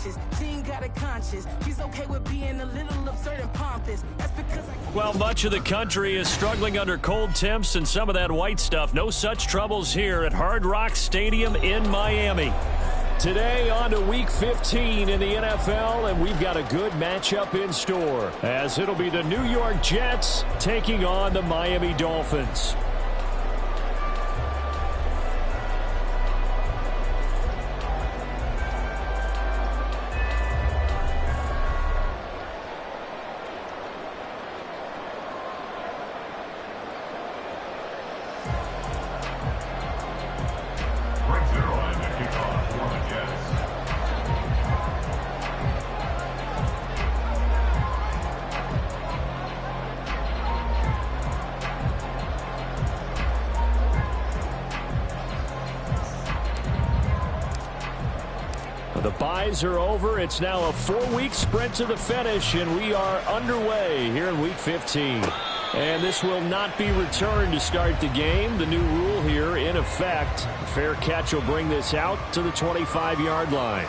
conscious. She ain't got a conscience. She's okay with being a little absurd and pompous. That's because Well, much of the country is struggling under cold temps and some of that white stuff. No such troubles here at Hard Rock Stadium in Miami. Today on to Week 15 in the NFL, and we've got a good matchup in store, as it'll be the New York Jets taking on the Miami Dolphins. The byes are over. It's now a 4-week sprint to the finish, and we are underway here in Week 15. And this will not be returned to start the game. The new rule here in effect. A fair catch will bring this out to the 25-yard line.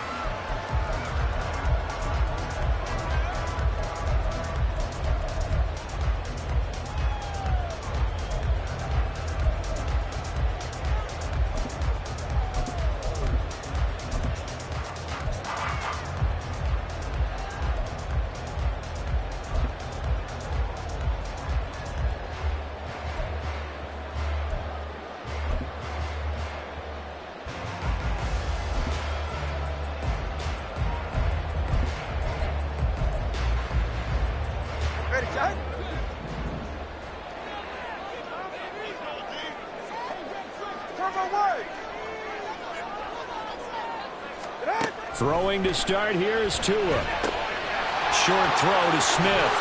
Throwing to start here is Tua. Short throw to Smith.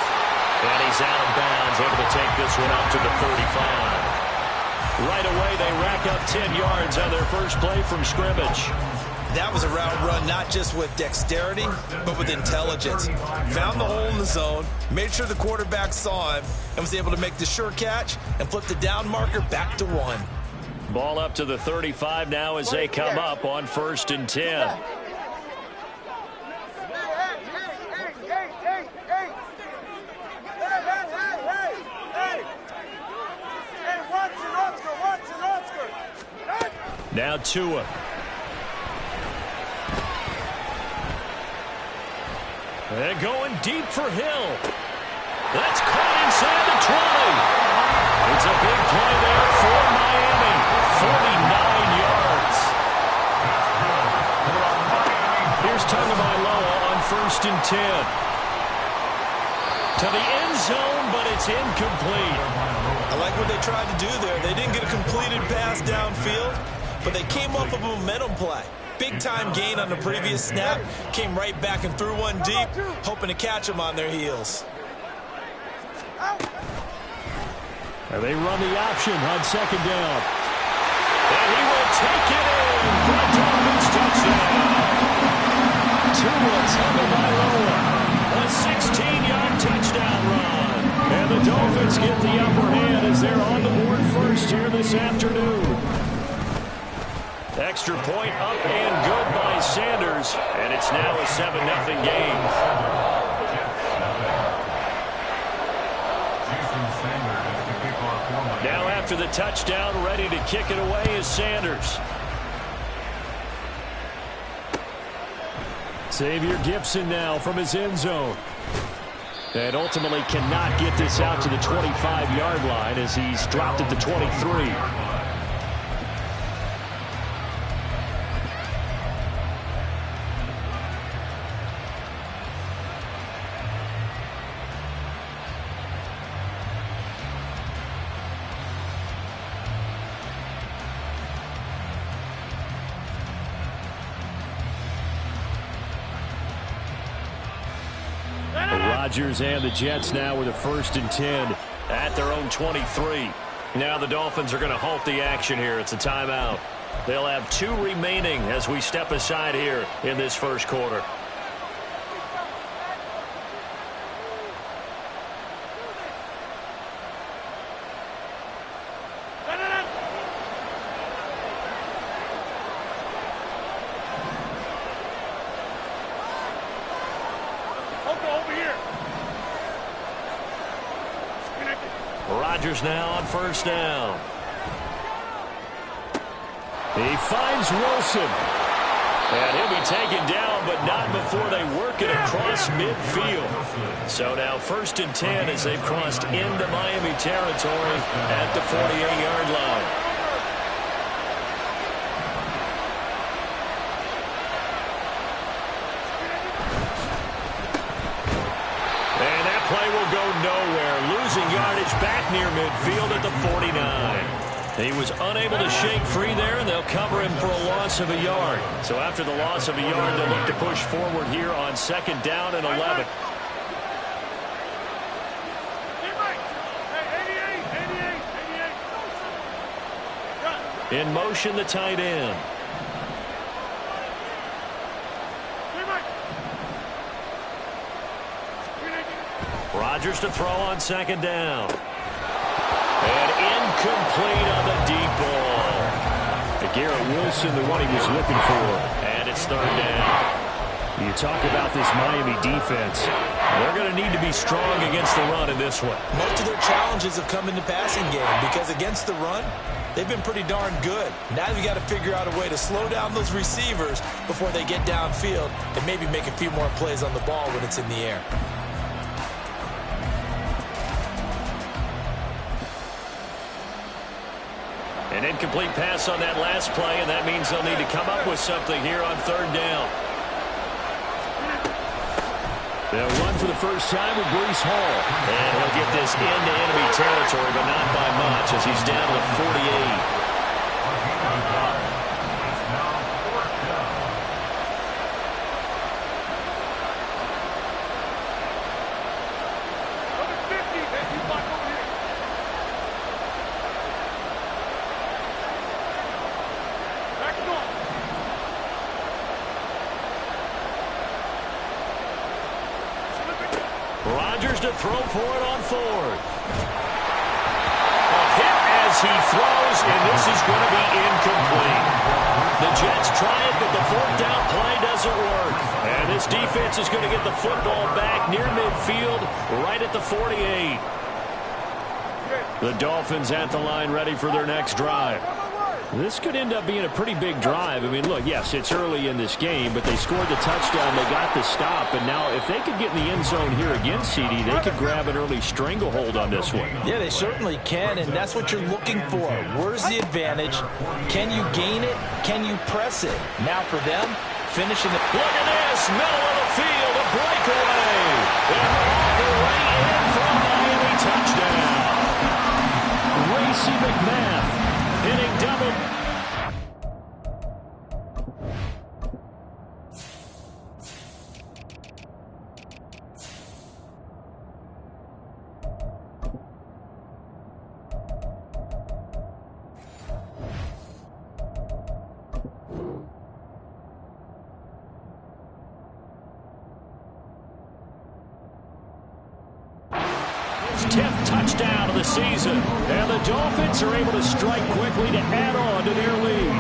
And he's out of bounds, able to take this one up to the 35. Right away, they rack up 10 yards on their first play from scrimmage. That was a route run not just with dexterity, but with intelligence. Found the hole in the zone, made sure the quarterback saw him, and was able to make the sure catch and flip the down marker back to 1. Ball up to the 35 now as they come up on 1st and 10. Now Tua. And going deep for Hill. That's caught inside the 20. It's a big play there for Miami. 49 yards. Here's Tagovailoa on 1st and 10. To the end zone, but it's incomplete. I like what they tried to do there. They didn't get a completed pass downfield, but they came off of a momentum play. Big-time gain on the previous snap. Came right back and threw one deep, hoping to catch them on their heels. And they run the option on 2nd down. And he will take it in for a Dolphins touchdown. Tua Tagovailoa, a 16-yard touchdown run. And the Dolphins get the upper hand as they're on the board first here this afternoon. Extra point up and good by Sanders, and it's now a 7-0 game. Now after the touchdown, ready to kick it away is Sanders. Xavier Gipson now from his end zone. And ultimately cannot get this out to the 25-yard line as he's dropped at the 23. Rodgers and the Jets now with a 1st and 10 at their own 23. Now the Dolphins are going to halt the action here. It's a timeout. They'll have 2 remaining as we step aside here in this first quarter. Rodgers now on first down. He finds Wilson. And he'll be taken down, but not before they work it across midfield. So now 1st and 10 as they've crossed into Miami territory at the 48-yard line. And that play will go nowhere, losing yardage back near midfield at the 49. He was unable to shake free there, and they'll cover him for a loss of a yard. So after the loss of a yard, they'll look to push forward here on 2nd down and 11. In motion, the tight end. Rodgers to throw on 2nd down. And incomplete on the deep ball. Garrett Wilson, the one he was looking for. And it's 3rd down. You talk about this Miami defense. They're going to need to be strong against the run in this one. Most of their challenges have come in the passing game because against the run, they've been pretty darn good. Now you've got to figure out a way to slow down those receivers before they get downfield and maybe make a few more plays on the ball when it's in the air. An incomplete pass on that last play, and that means they'll need to come up with something here on 3rd down. They'll run for the first time with Breece Hall. And he'll get this into enemy territory, but not by much as he's down to the 48. Rodgers to throw for it on 4th. A hit as he throws, and this is going to be incomplete. The Jets try it, but the 4th down play doesn't work. And this defense is going to get the football back near midfield, right at the 48. The Dolphins at the line ready for their next drive. This could end up being a pretty big drive. I mean, look, yes, it's early in this game, but they scored the touchdown. They got the stop, and now if they could get in the end zone here against CD, they could grab an early stranglehold on this one. Yeah, they certainly can, and that's what you're looking for. Where's the advantage? Can you gain it? Can you press it? Now for them, finishing the... Look at this, middle of the field, a breakaway. And all the way in from Miami, touchdown. Racey McMath hitting double. His 10th touchdown of the season, and the Dolphins are able to strike quickly to add on to their lead.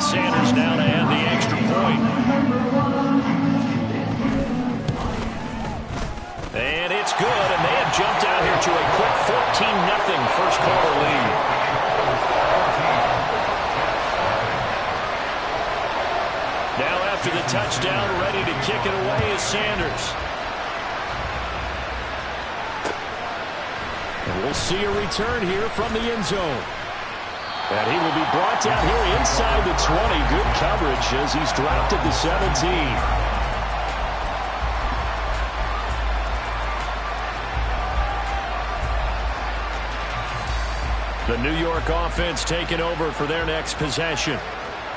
Sanders now to add the extra point. And it's good, and they have jumped out here to a quick 14-0 first quarter lead. Now after the touchdown, ready to kick it away is Sanders. And we'll see a return here from the end zone. And he will be brought down here inside the 20. Good coverage as he's dropped at the 17. The New York offense taking over for their next possession.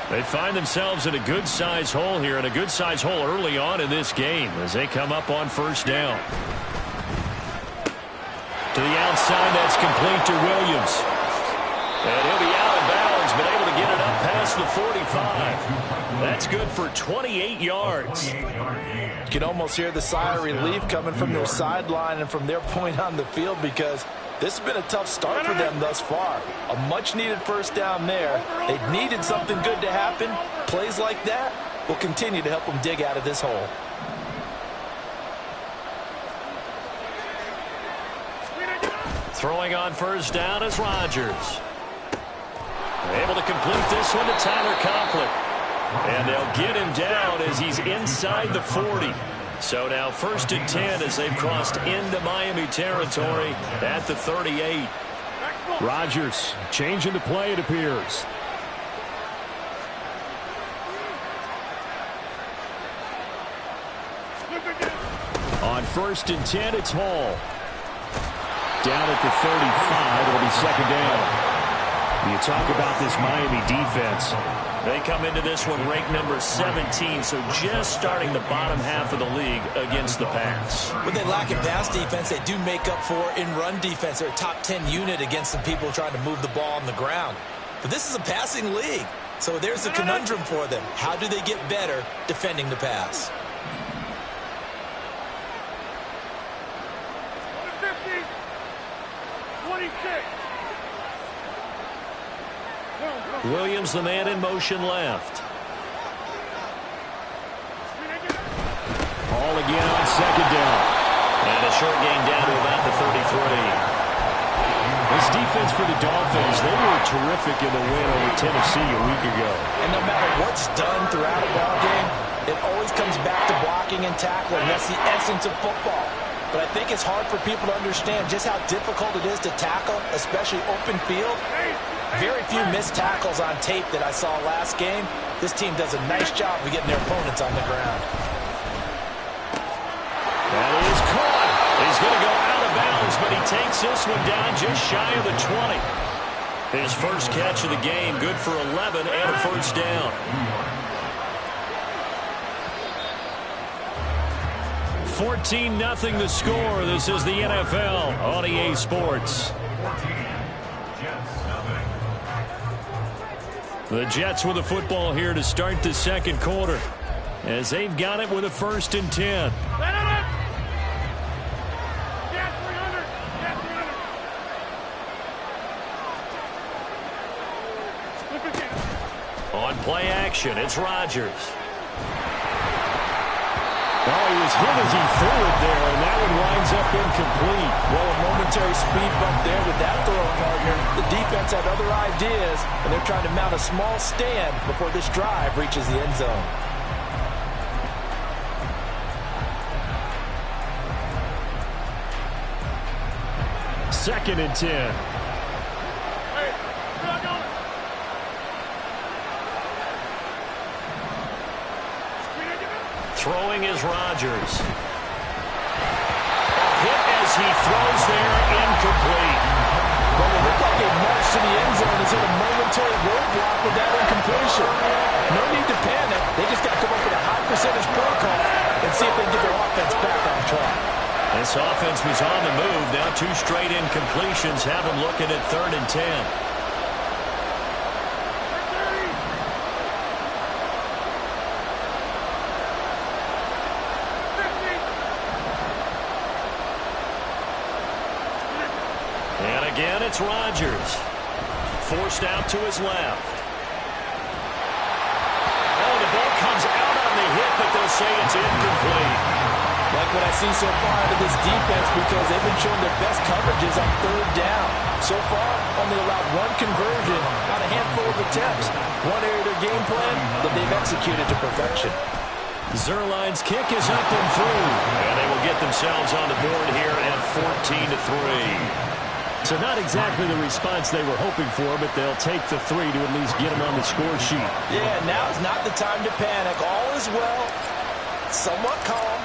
They find themselves in a good-sized hole here, and a good-sized hole early on in this game as they come up on first down. To the outside, that's complete to Williams. And he'll be out of bounds, but able to get it up past the 45. That's good for 28 yards. You can almost hear the sigh of relief coming from their sideline and from their point on the field because This has been a tough start for them thus far. A much-needed first down there. They needed something good to happen. Plays like that will continue to help them dig out of this hole. Throwing on first down is Rodgers. Able to complete this one to Tyler Conklin. And they'll get him down as he's inside the 40. So now 1st and 10 as they've crossed into Miami territory at the 38. Rodgers changing the play, it appears. On 1st and 10, it's Hall. Down at the 35, it'll be 2nd down. You talk about this Miami defense. They come into this one ranked number 17, so just starting the bottom half of the league against the pass. When they lack in pass defense, they do make up for in run defense. They're a top 10 unit against some people trying to move the ball on the ground. But this is a passing league, so there's a conundrum for them. How do they get better defending the pass? Williams, the man in motion left. Hall again on 2nd down. And a short gain down to about the 33. This defense for the Dolphins, they were terrific in the win over Tennessee a week ago. And no matter what's done throughout a ball game, it always comes back to blocking and tackling. That's the essence of football. But I think it's hard for people to understand just how difficult it is to tackle, especially open field. Very few missed tackles on tape that I saw last game. This team does a nice job of getting their opponents on the ground. That is caught. He's going to go out of bounds, but he takes this one down just shy of the 20. His first catch of the game, good for 11 and a first down. 14-0 the score. This is the NFL on EA Sports. The Jets with the football here to start the 2nd quarter as they've got it with a 1st and 10. On play action, it's Rodgers. Oh, he was hit as he threw it there, and that one winds up incomplete. Well, a momentary speed bump there with that throw, partner. The defense had other ideas, and they're trying to mount a small stand before this drive reaches the end zone. Second and 10. Throwing is Rodgers. Hit as he throws there, incomplete. Well, it looked like a march to the end zone is in a momentary roadblock with that incompletion. No need to panic. They just got to come up with a high percentage play call and see if they can get their offense back on track. This offense was on the move. Now 2 straight incompletions have them looking at 3rd and 10. Again, it's Rodgers. Forced out to his left. Oh, the ball comes out on the hit, but they'll say it's incomplete. Like what I see so far out of this defense because they've been showing their best coverages on 3rd down. So far, only allowed 1 conversion on a handful of attempts. One area of their game plan that they've executed to perfection. Zuerlein's kick is up and through. And they will get themselves on the board here at 14-3. So not exactly the response they were hoping for, but they'll take the 3 to at least get them on the score sheet. Yeah, now is not the time to panic. All is well. Somewhat calm.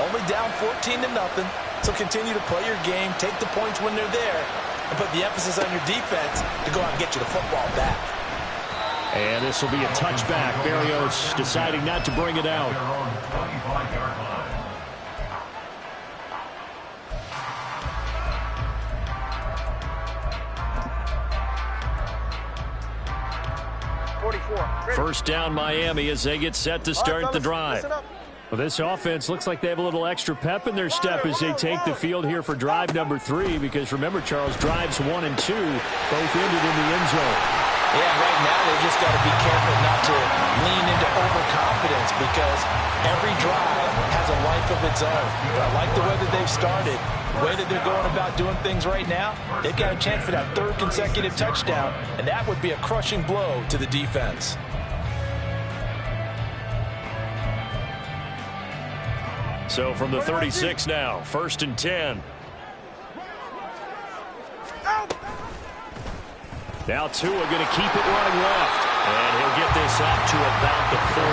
Only down 14-0. So continue to play your game, take the points when they're there, and put the emphasis on your defense to go out and get you the football back. And this will be a touchback. Berrios deciding not to bring it out. First down Miami as they get set to start the drive. Well, this offense looks like they have a little extra pep in their step as they take the field here for drive number 3, because remember, Charles, drives 1 and 2 both ended in the end zone. Yeah, right now they just got to be careful not to lean into overconfidence, because every drive has a life of its own. But I like the way that they've started, the way that they're going about doing things right now. They've got a chance for that 3rd consecutive touchdown, and that would be a crushing blow to the defense. So from the 36 now, 1st and 10. Now Tua going to keep it running left. And he'll get this out to about the 40.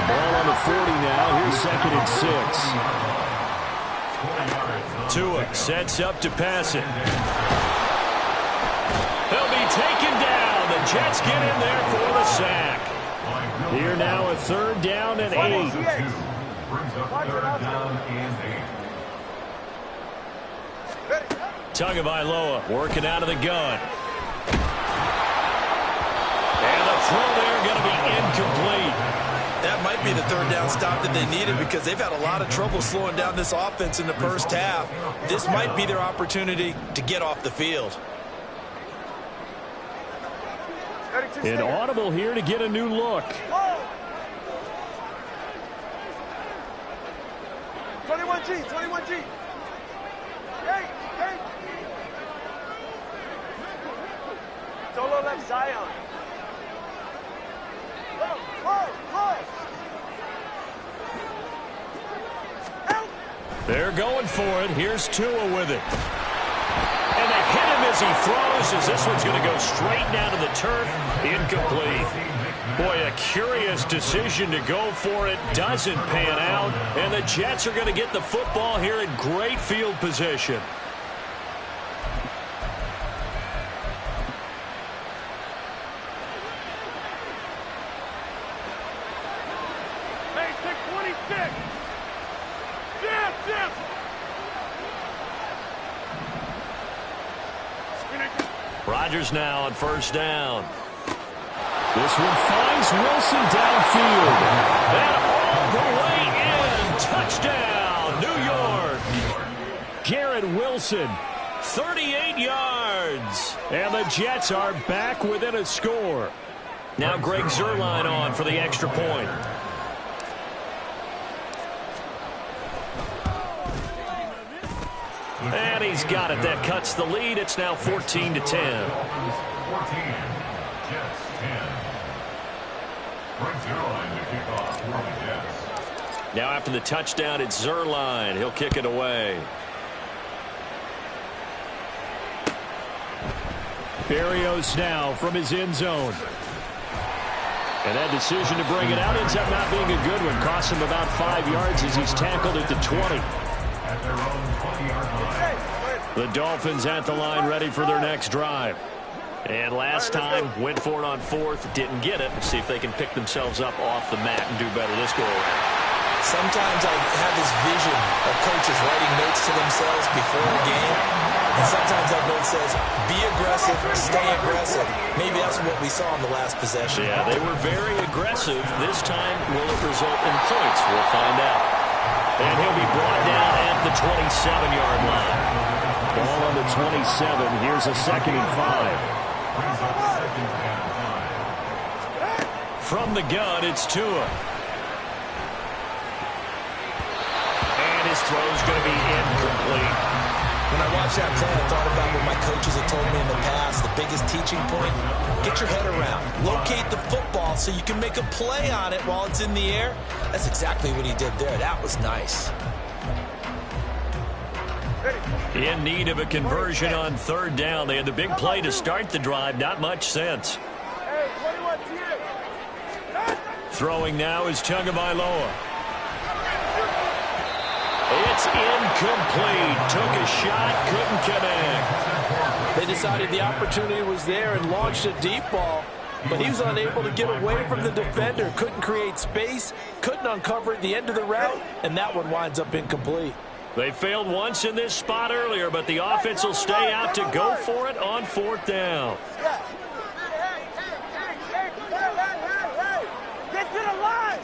Ball on the 40 now. Here's 2nd and 6. Tua sets up to pass it. He'll be taken down. The Jets get in there for the sack. Here now a 3rd down and 8. Tagovailoa working out of the gun. And the throw there going to be incomplete. That might be the 3rd down stop that they needed, because they've had a lot of trouble slowing down this offense in the first half. This might be their opportunity to get off the field. An audible here to get a new look. 21G, 21G. Hey. Solo left Zion. They're going for it. Here's Tua with it. And they hit him as he throws, as this one's going to go straight down to the turf. Incomplete. Boy, a curious decision to go for it. Doesn't pan out. And the Jets are going to get the football here in great field position. Hey, 626. Jim. Rodgers now on 1st down. This one finds Wilson downfield. And all the way in. Touchdown, New York. Garrett Wilson, 38 yards. And the Jets are back within a score. Now Greg Zuerlein on for the extra point. And he's got it. That cuts the lead. It's now 14-10. 14. Jets 10. Now after the touchdown, it's Zuerlein. He'll kick it away. Berrios now from his end zone. And that decision to bring it out ends up not being a good one. Costs him about 5 yards as he's tackled at the 20. The Dolphins at the line, ready for their next drive. And last time, went for it on 4th, didn't get it. Let's see if they can pick themselves up off the mat and do better this go around. Sometimes I have this vision of coaches writing notes to themselves before a game. And sometimes that note says, be aggressive, stay aggressive. Maybe that's what we saw in the last possession. Yeah, they were very aggressive. This time, will it result in points? We'll find out. And he'll be brought down at the 27-yard line. Ball on the 27. Here's a 2nd and 5. From the gun, it's Tua. And his throw's going to be incomplete. When I watched that play, I thought about what my coaches have told me in the past. The biggest teaching point, get your head around. Locate the football so you can make a play on it while it's in the air. That's exactly what he did there. That was nice. In need of a conversion on 3rd down. They had the big play to start the drive. Not much sense. Throwing now is Tagovailoa. It's incomplete. Took a shot, couldn't connect. They decided the opportunity was there and launched a deep ball, but he was unable to get away from the defender. Couldn't create space, couldn't uncover at the end of the route, and that one winds up incomplete. They failed once in this spot earlier, but the offense will stay out to go for it on 4th down. Get to the line.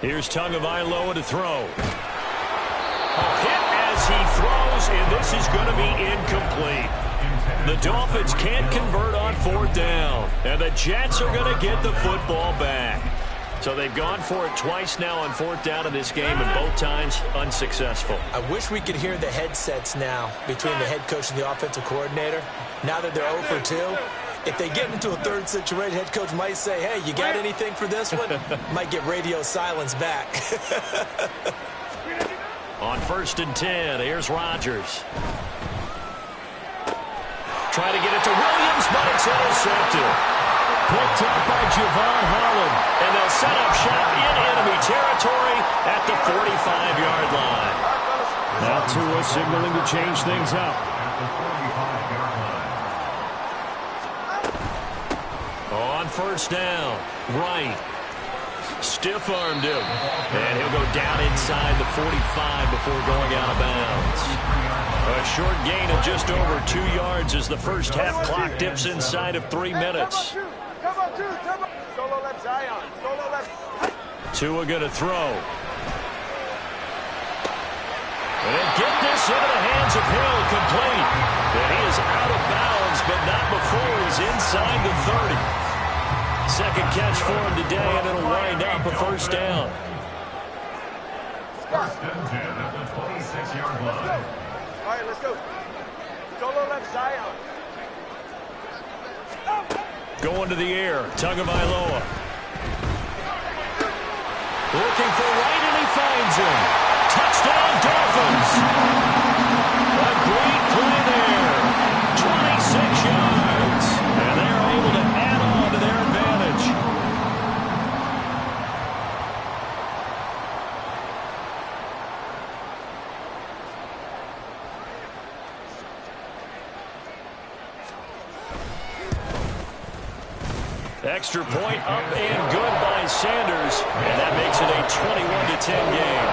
Here's Tagovailoa to throw. Hit as he throws, and this is going to be incomplete. The Dolphins can't convert on 4th down, and the Jets are going to get the football back. So they've gone for it twice now on 4th down in this game, and both times unsuccessful. I wish we could hear the headsets now between the head coach and the offensive coordinator. Now that they're 0 for 2, if they get into a third situation, head coach might say, hey, you got anything for this one? Might get radio silence back. On 1st and 10, here's Rodgers. Trying to get it to Williams, but it's intercepted. Picked up by Javon Holland. And they'll set up shop in enemy territory at the 45-yard line. Now Tua signaling to change things up. On 1st down, Wright. Stiff-armed him. And he'll go down inside the 45 before going out of bounds. A short gain of just over 2 yards as the first half clock dips inside of 3 minutes. Solo left Zion. Solo left. Tua going to throw. And they get this into the hands of Hill, complete. And he is out of bounds, but not before he's inside the 30. Second catch for him today, and it'll wind up a 1st down. 1st and 10 at the 26-yard line. All right, let's go. Solo left Zion. Going to the air, Tagovailoa. Looking for Wright, and he finds him. Touchdown, Dolphins. A great play there. 26 yards. And they're able to add on to their advantage. Extra point up and good by Sanders, and that makes it a 21-10 game.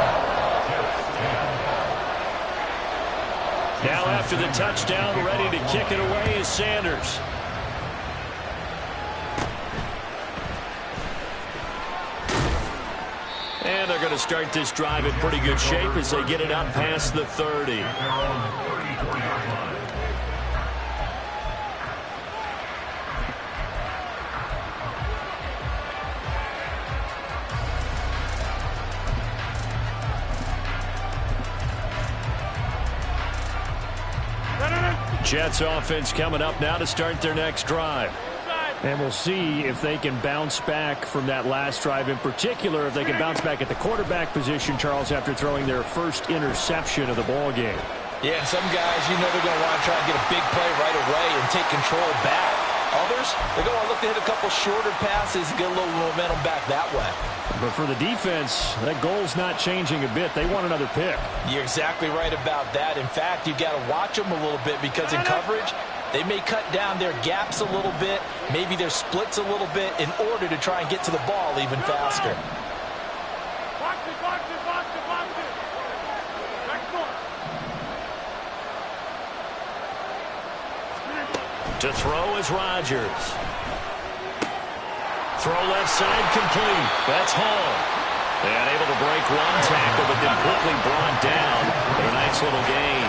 Now after the touchdown, ready to kick it away is Sanders. And they're going to start this drive in pretty good shape as they get it up past the 30. Jets offense coming up now to start their next drive. And we'll see if they can bounce back from that last drive, in particular if they can bounce back at the quarterback position, Charles, after throwing their first interception of the ball game. Yeah, some guys, you know, they're going to want to try and get a big play right away and take control back. Others, they're going to look to hit a couple shorter passes and get a little momentum back that way. But for the defense, that goal's not changing a bit. They want another pick. You're exactly right about that. In fact, you've got to watch them a little bit because in coverage, they may cut down their gaps a little bit, maybe their splits a little bit in order to try and get to the ball even faster. Box it, box it, box it, box it. Next one. To throw is Rodgers. Throw left side complete. That's Hall. And able to break one tackle, but then quickly brought down. But a nice little gain.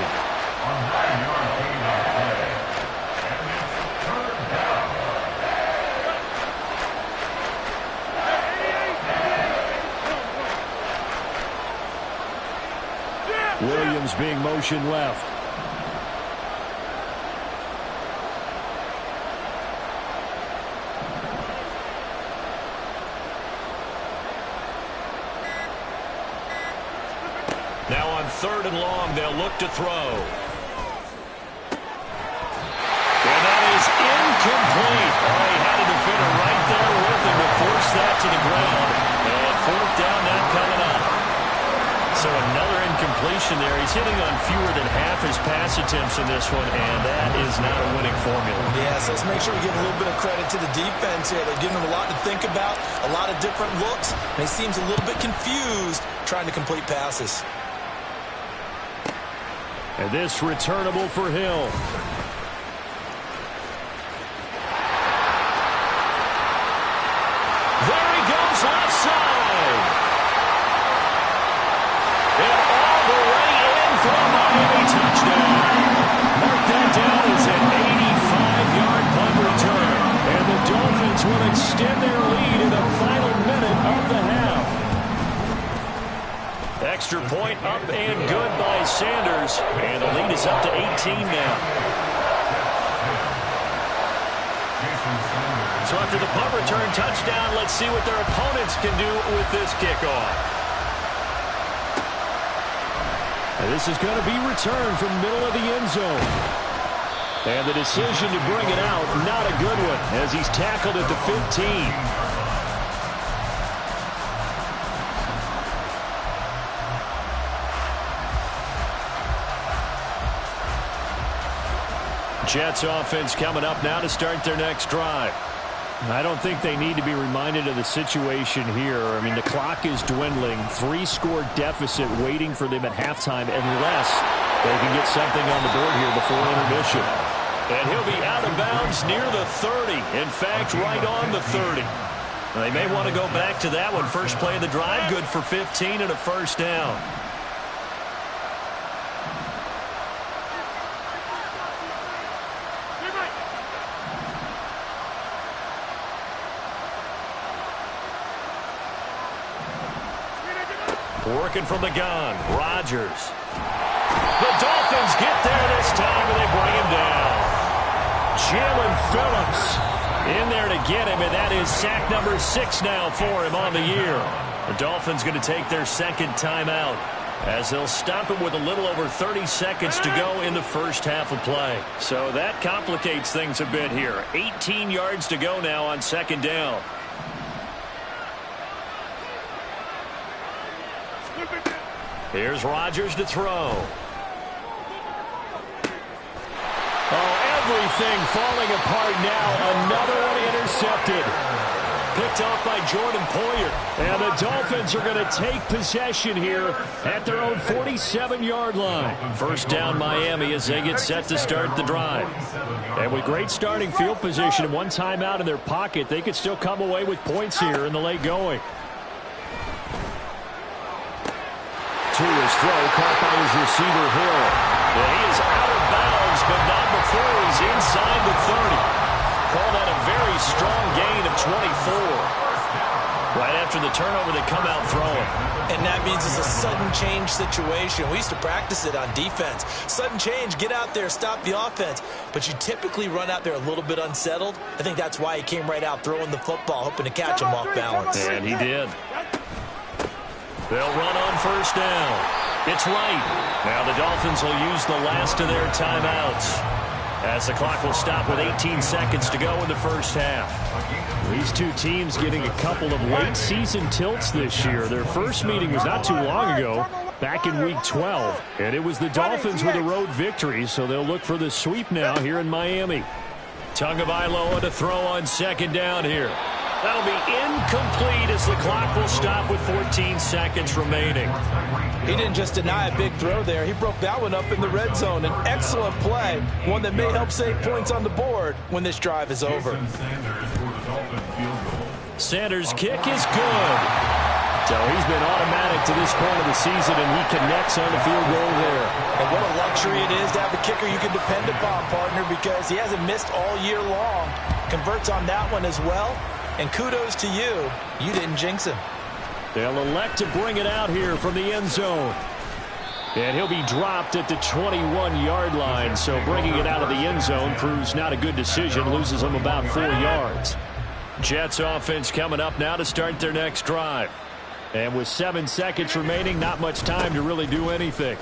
Williams being motioned left. Now on 3rd and long, they'll look to throw. And that is incomplete. Oh, he had a defender right there with him to force that to the ground. And 4th down now coming up. So another incompletion there. He's hitting on fewer than half his pass attempts in this one, and that is not a winning formula. Yeah, so let's make sure we give a little bit of credit to the defense here. They're giving them a lot to think about, a lot of different looks, and he seems a little bit confused trying to complete passes. And this returnable for Hill. There he goes left side. extend their lead in the final minute of the half. Extra point up and good by Sanders. And the lead is up to 18 now. So after the punt return touchdown, let's see what their opponents can do with this kickoff. And this is going to be returned from the middle of the end zone. And the decision to bring it out, not a good one, as he's tackled at the 15. Jets offense coming up now to start their next drive. I don't think they need to be reminded of the situation here. I mean, the clock is dwindling. 3-score deficit waiting for them at halftime unless they can get something on the board here before intermission. And he'll be out of bounds near the 30. In fact, right on the 30. They may want to go back to that one. First play of the drive, good for 15 and a first down. Working from the gun, Rodgers. The Dolphins get there this time, and they bring him down. Jalen Phillips in there to get him, and that is sack number 6 now for him on the year. The Dolphins going to take their second timeout as they'll stop him with a little over 30 seconds to go in the first half of play. So that complicates things a bit here. 18 yards to go now on second down. Here's Rodgers to throw. Oh, everything falling apart now. Another one intercepted. Picked off by Jordan Poyer. And the Dolphins are going to take possession here at their own 47-yard line. First down Miami as they get set to start the drive. And with great starting field position and one timeout in their pocket, they could still come away with points here in the late going. To his throw, caught by his receiver Hill. And he is out of bounds, but not before he's inside the 30. Call that a very strong gain of 24. Right after the turnover, they come out throwing. And that means it's a sudden change situation. We used to practice it on defense. Sudden change, get out there, stop the offense. But you typically run out there a little bit unsettled. I think that's why he came right out throwing the football, hoping to catch him off balance. And he did. They'll run on first down. It's right. Now the Dolphins will use the last of their timeouts as the clock will stop with 18 seconds to go in the first half. These two teams getting a couple of late season tilts this year. Their first meeting was not too long ago, back in week 12. And it was the Dolphins with a road victory, so they'll look for the sweep now here in Miami. Tagovailoa to throw on second down here. That'll be incomplete as the clock will stop with 14 seconds remaining. He didn't just deny a big throw there. He broke that one up in the red zone. An excellent play, one that may help save points on the board when this drive is over. Sanders' kick is good. So he's been automatic to this point of the season, and he connects on the field goal there. And what a luxury it is to have a kicker you can depend upon, partner, because he hasn't missed all year long. Converts on that one as well. And kudos to you. You didn't jinx him. They'll elect to bring it out here from the end zone. And he'll be dropped at the 21-yard line. So bringing it out of the end zone proves not a good decision. Loses him about 4 yards. Jets offense coming up now to start their next drive. And with 7 seconds remaining, not much time to really do anything.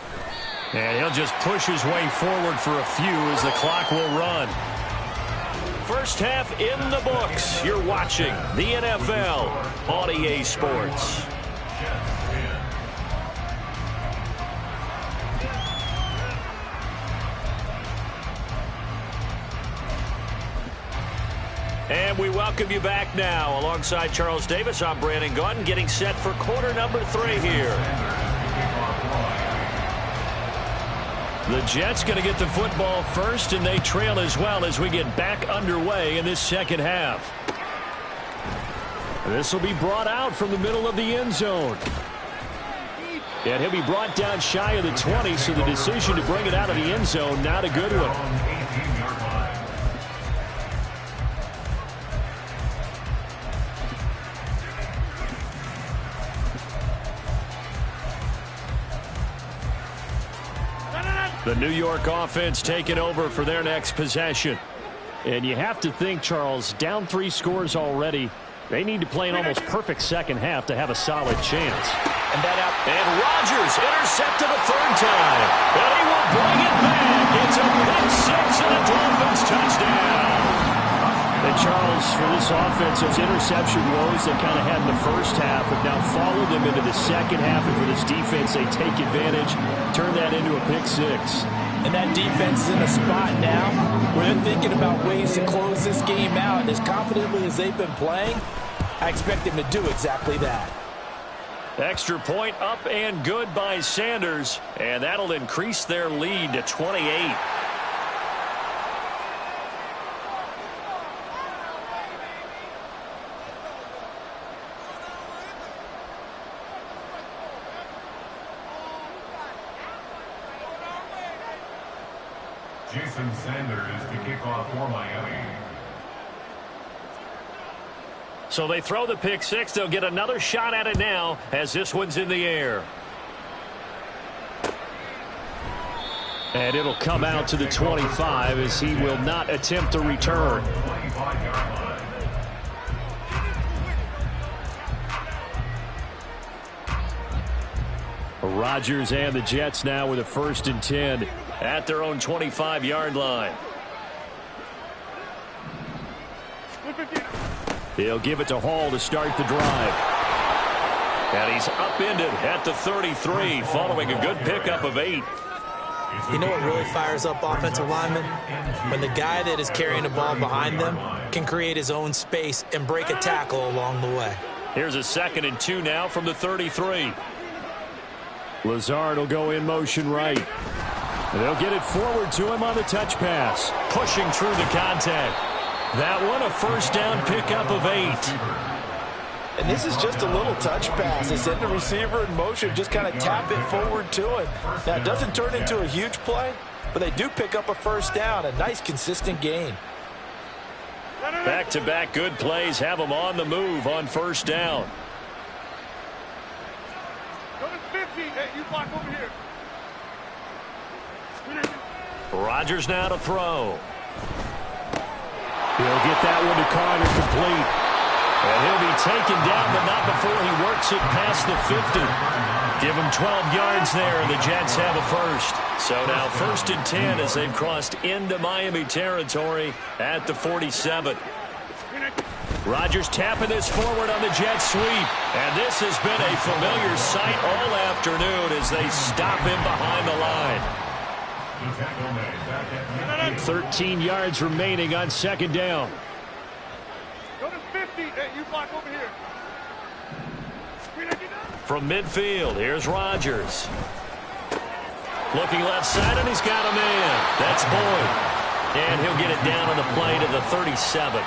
And he'll just push his way forward for a few as the clock will run. First half in the books. You're watching the NFL on EA Sports. And we welcome you back now. Alongside Charles Davis, I'm Brandon Gaudin, getting set for quarter number 3 here. The Jets going to get the football first, and they trail as well as we get back underway in this second half. This will be brought out from the middle of the end zone. And he'll be brought down shy of the 20, so the decision to bring it out of the end zone, not a good one. The New York offense taking over for their next possession. And you have to think, Charles, down 3 scores already. They need to play an almost perfect second half to have a solid chance. And Rodgers intercepted a third time. And he will bring it back. It's a pick 6 and a Dolphins touchdown. And Charles, for this offense, those interception woes they kind of had in the first half have now followed them into the second half. And for this defense, they take advantage, turn that into a pick 6. And that defense is in a spot now where they're thinking about ways to close this game out. And as confidently as they've been playing, I expect them to do exactly that. Extra point up and good by Sanders. And that'll increase their lead to 28. Jason Sanders to kick off for Miami. So they throw the pick 6. They'll get another shot at it now as this one's in the air. And it'll come out to the 25 as he will not attempt a return. Rodgers and the Jets now with a 1st and 10 at their own 25-yard line. They'll give it to Hall to start the drive. And he's upended at the 33 following a good pickup of 8. You know what really fires up offensive linemen? When the guy that is carrying the ball behind them can create his own space and break a tackle along the way. Here's a 2nd and 2 now from the 33. Lazard will go in motion right. And they'll get it forward to him on the touch pass. Pushing through the contact. That one a 1st down pickup of 8. And this is just a little touch pass. They send the receiver in motion, just kind of tap it forward to him. Now, it doesn't turn into a huge play, but they do pick up a 1st down, a nice, consistent gain. Back-to-back good plays have them on the move on 1st down. Hey, you block over here. Rodgers now to throw. He'll get that one to Carter complete. And he'll be taken down, but not before he works it past the 50. Give him 12 yards there, and the Jets have a 1st. So now 1st and 10 as they've crossed into Miami territory at the 47. Rodgers tapping this forward on the jet sweep. And this has been a familiar sight all afternoon as they stop him behind the line. 13 yards remaining on 2nd down. Go to 50. Hey, you block over here. From midfield, here's Rodgers. Looking left side, and he's got a man. That's Boyd. And he'll get it down on the play to the 37.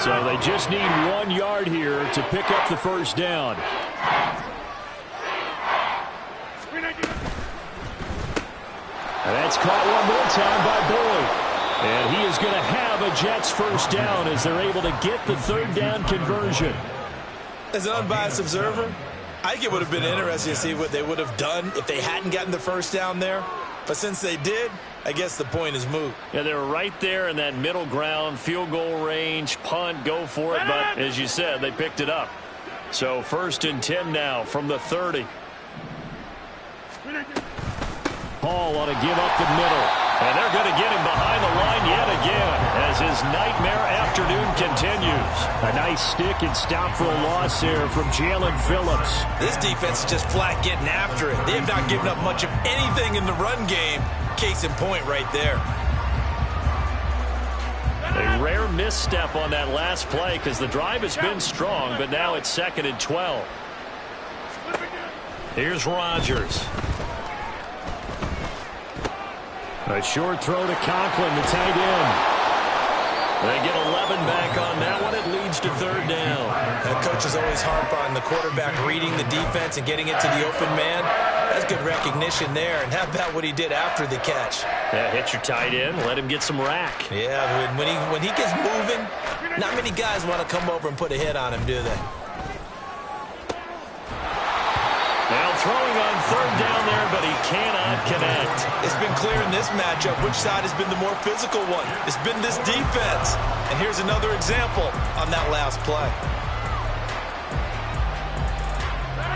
So they just need 1 yard here to pick up the 1st down. And that's caught one more time by Boyd. And he is going to have a Jets 1st down as they're able to get the 3rd down conversion. As an unbiased observer, I think it would have been interesting to see what they would have done if they hadn't gotten the 1st down there. But since they did, I guess the point is moot. Yeah, they were right there in that middle ground, field goal range, punt, go for it. But as you said, they picked it up. So 1st and 10 now from the 30. Hall ought to give up the middle. And they're going to get him behind the line yet again as his nightmare afternoon continues. A nice stick and stop for a loss here from Jalen Phillips. This defense is just flat getting after it. They have not given up much of anything in the run game. Case in point right there. A rare misstep on that last play because the drive has been strong, but now it's 2nd and 12. Here's Rodgers. A short throw to Conklin, the tight end. They get 11 back on that one. It leads to 3rd down. That coaches always harp on the quarterback reading the defense and getting it to the open man. That's good recognition there. And how about what he did after the catch? Yeah, hit your tight end. Let him get some rack. Yeah, when he gets moving, not many guys want to come over and put a hit on him, do they? clear in this matchup which side has been the more physical one. It's been this defense. And here's another example on that last play.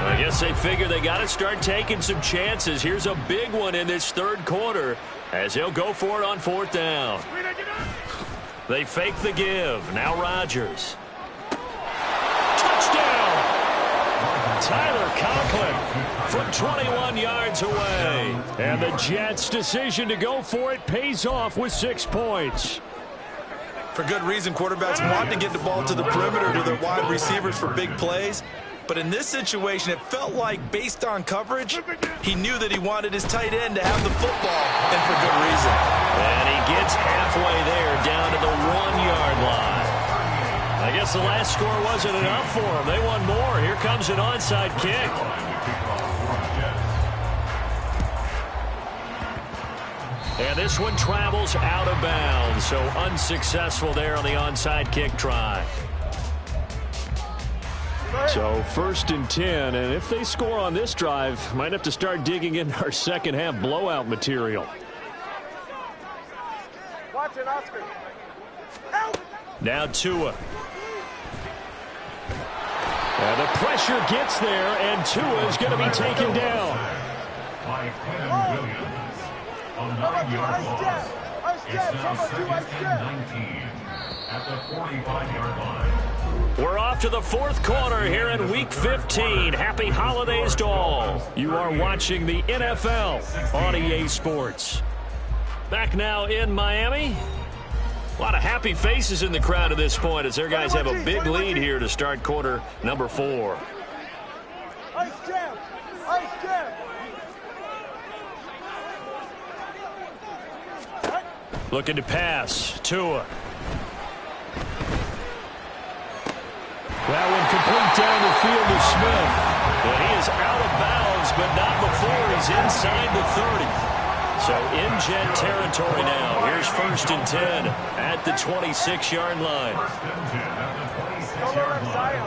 I guess they figure they got to start taking some chances. Here's a big one in this third quarter as he'll go for it on 4th down. They fake the give. Now Rodgers. Touchdown! Tyler Conklin from 21 yards away. And the Jets' decision to go for it pays off with 6 points. For good reason, quarterbacks want to get the ball to the perimeter to their wide receivers for big plays. But in this situation, it felt like, based on coverage, he knew that he wanted his tight end to have the football, and for good reason. And he gets halfway there, down to the 1-yard line. I guess the last score wasn't enough for them. They want more. Here comes an onside kick. And this one travels out of bounds, so unsuccessful there on the onside kick try. So 1st and 10, and if they score on this drive, might have to start digging in our second half blowout material. Watch it, Oscar. Now Tua. And the pressure gets there, and Tua is going to be taken down. By Quentin Williams. A 9-yard loss. It's now 2nd and 19 at the 45-yard line. We're off to the 4th quarter here in Week 15. Happy holidays to all. You are watching the NFL on EA Sports. Back now in Miami. A lot of happy faces in the crowd at this point as their guys have a big lead here to start quarter number 4. Ice jam! Ice jam! Looking to pass. Tua. That one complete down the field to Smith. And he is out of bounds, but not before he's inside the 30. So in Jet territory now. Here's 1st and 10 at the 26-yard line. 1st and 10 at the 26-yard line.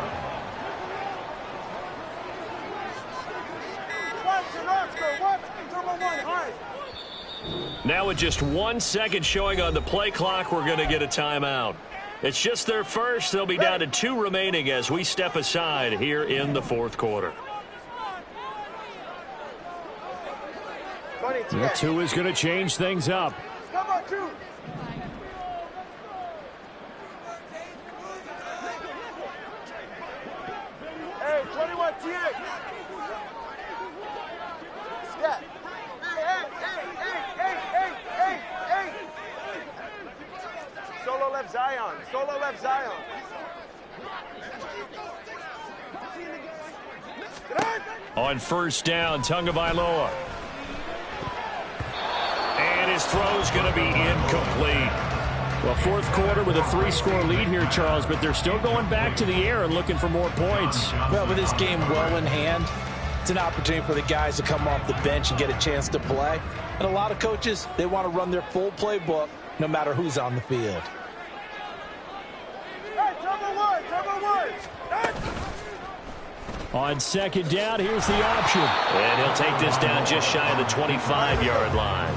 Now with just 1 second showing on the play clock, we're going to get a timeout. It's just their first. They'll be down to 2 remaining as we step aside here in the 4th quarter. The 2 is going to change things up. Hey, 21 TX. Step. Hey. Solo left Zion. Solo left Zion. On 1st down, Tagovailoa. And his throw's going to be incomplete. Well, 4th quarter with a 3-score lead here, Charles, but they're still going back to the air and looking for more points. Well, with this game well in hand, it's an opportunity for the guys to come off the bench and get a chance to play. And a lot of coaches, they want to run their full playbook no matter who's on the field. Hey, cover one. On 2nd down, here's the option. And he'll take this down just shy of the 25-yard line.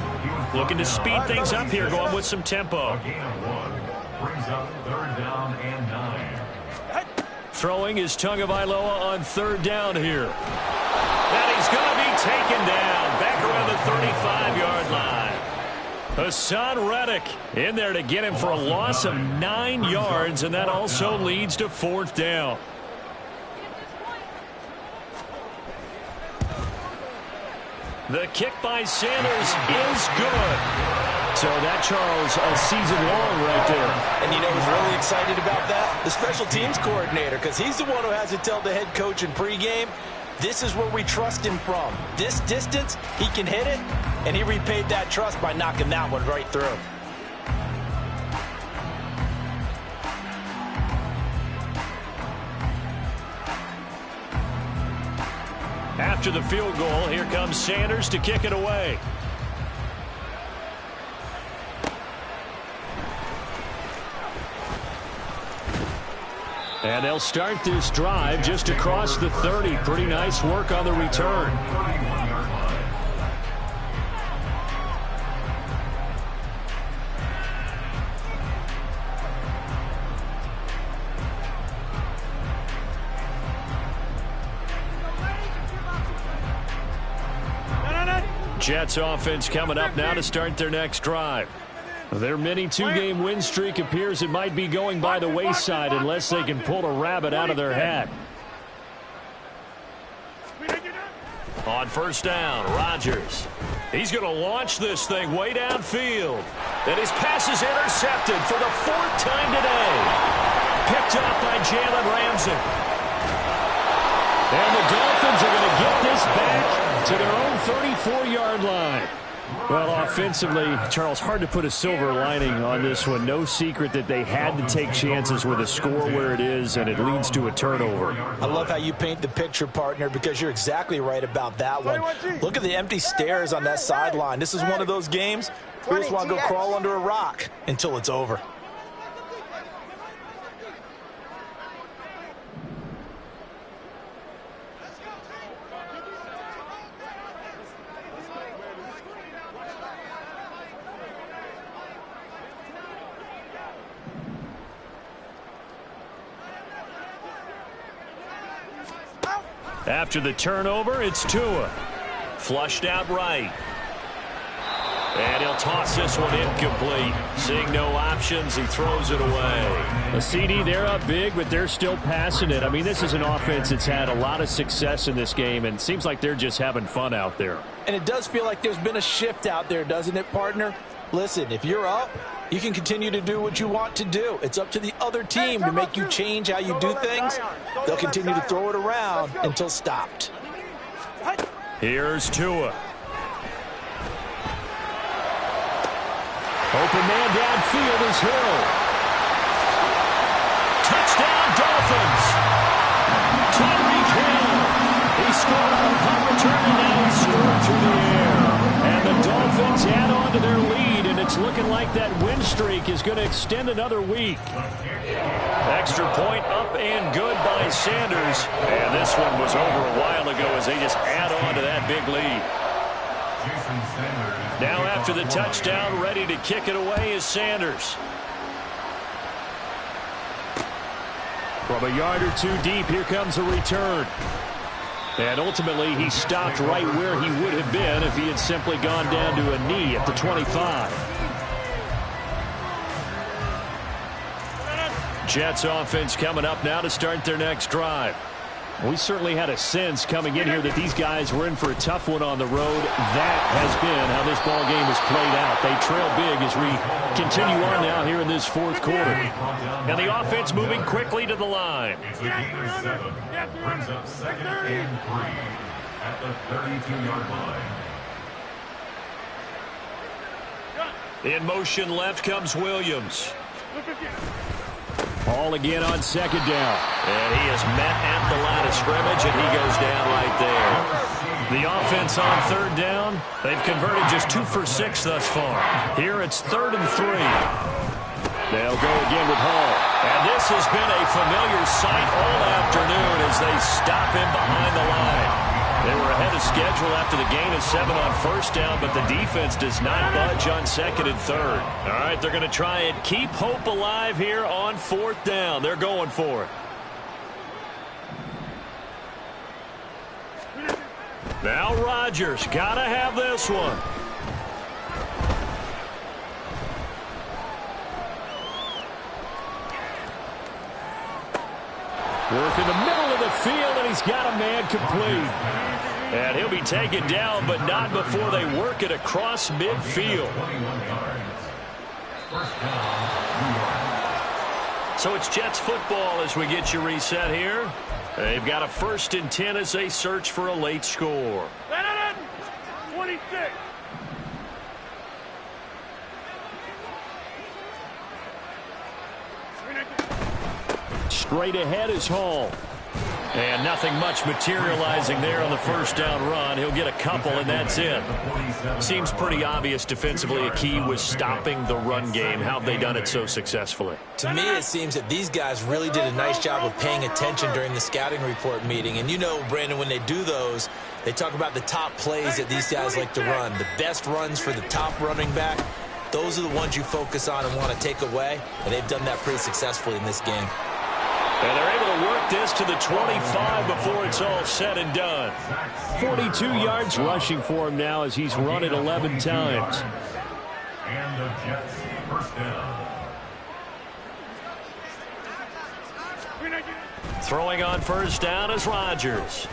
Looking to speed things up here, going with some tempo. A gain of 1 brings up 3rd down and 9. Throwing is Tagovailoa on 3rd down here. And he's going to be taken down back around the 35-yard line. Hassan Reddick in there to get him for a loss of 9 yards, and that also leads to 4th down. The kick by Sanders is good. So that, Charles, a season long right there. And you know who's really excited about that? The special teams coordinator, because he's the one who has to tell the head coach in pregame, this is where we trust him from. This distance, he can hit it, and he repaid that trust by knocking that one right through. After the field goal, here comes Sanders to kick it away. And they'll start this drive just across the 30. Pretty nice work on the return. Jets offense coming up now to start their next drive. Their mini two-game win streak appears it might be going by the wayside unless they can pull a rabbit out of their hat. On first down, Rodgers. He's going to launch this thing way downfield. And his pass is intercepted for the 4th time today. Picked up by Jalen Ramsey. And the Dolphins are going to get this back to their own 34-yard line. Well, offensively, Charles, hard to put a silver lining on this one. No secret that they had to take chances with a score where it is, and it leads to a turnover. I love how you paint the picture, partner, because you're exactly right about that one. Look at the empty stares on that sideline. This is one of those games we just want to go crawl under a rock until it's over. After the turnover, it's Tua. Flushed out right. And he'll toss this one incomplete. Seeing no options, he throws it away. A CD, they're up big, but they're still passing it. I mean, this is an offense that's had a lot of success in this game, and it seems like they're just having fun out there. And it does feel like there's been a shift out there, doesn't it, partner? Listen, if you're up, you can continue to do what you want to do. It's up to the other team to make you change how you do things. They'll continue to throw it around until stopped. Here's Tua. Open man downfield is Hill. Touchdown, Dolphins. Tyreek Hill. He scored on a punt return, and now he's scored through the air. And the Dolphins add on to their lead, and it's looking like that win streak is going to extend another week. Extra point up and good by Sanders. And this one was over a while ago as they just add on to that big lead. Now after the touchdown, ready to kick it away is Sanders. From a yard or two deep, here comes a return. And ultimately, he stopped right where he would have been if he had simply gone down to a knee at the 25. Jets offense coming up now to start their next drive. We certainly had a sense coming in here that these guys were in for a tough one on the road. That has been how this ball game has played out. They trail big as we continue on now here in this fourth quarter. And the offense moving quickly to the line. It's a gain of 7. Brings up 2nd and 3 at the 32-yard line. In motion left comes Williams. Ball again on 2nd down. And he is met at the line of scrimmage, and he goes down right there. The offense on 3rd down, they've converted just 2 for 6 thus far. Here it's 3rd and 3. They'll go again with Hall. And this has been a familiar sight all afternoon as they stop him behind the line. They were ahead of schedule after the gain of 7 on 1st down, but the defense does not budge on 2nd and 3rd. All right, they're going to try and keep hope alive here on 4th down. They're going for it. Now Rodgers, got to have this one. Work in the middle of the field, and he's got a man complete. And he'll be taken down, but not before they work it across midfield. So it's Jets football as we get you reset here. They've got a 1st and 10 as they search for a late score. 26. Straight ahead is Hall. And nothing much materializing there on the 1st down run. He'll get a couple, and that's it. Seems pretty obvious defensively a key was stopping the run game. How have they done it so successfully? To me, it seems that these guys really did a nice job of paying attention during the scouting report meeting. And you know, Brandon, when they do those, they talk about the top plays that these guys like to run. The best runs for the top running back, those are the ones you focus on and want to take away. And they've done that pretty successfully in this game. And they're able to work this to the 25 before it's all said and done. 42 yards rushing for him now as he's run it 11 times. And the Jets first down. Throwing on first down is Rodgers.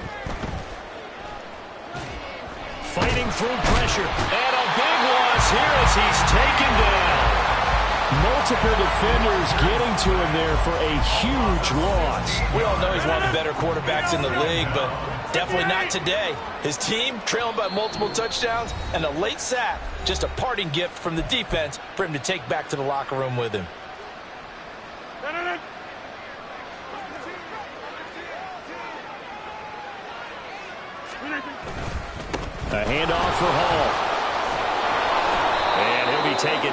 Fighting through pressure. And a big loss here as he's taken down. Multiple defenders getting to him there for a huge loss. We all know he's one of the better quarterbacks in the league, but definitely not today. His team trailing by multiple touchdowns, and a late sack, just a parting gift from the defense for him to take back to the locker room with him. A handoff for Hall. And he'll be taken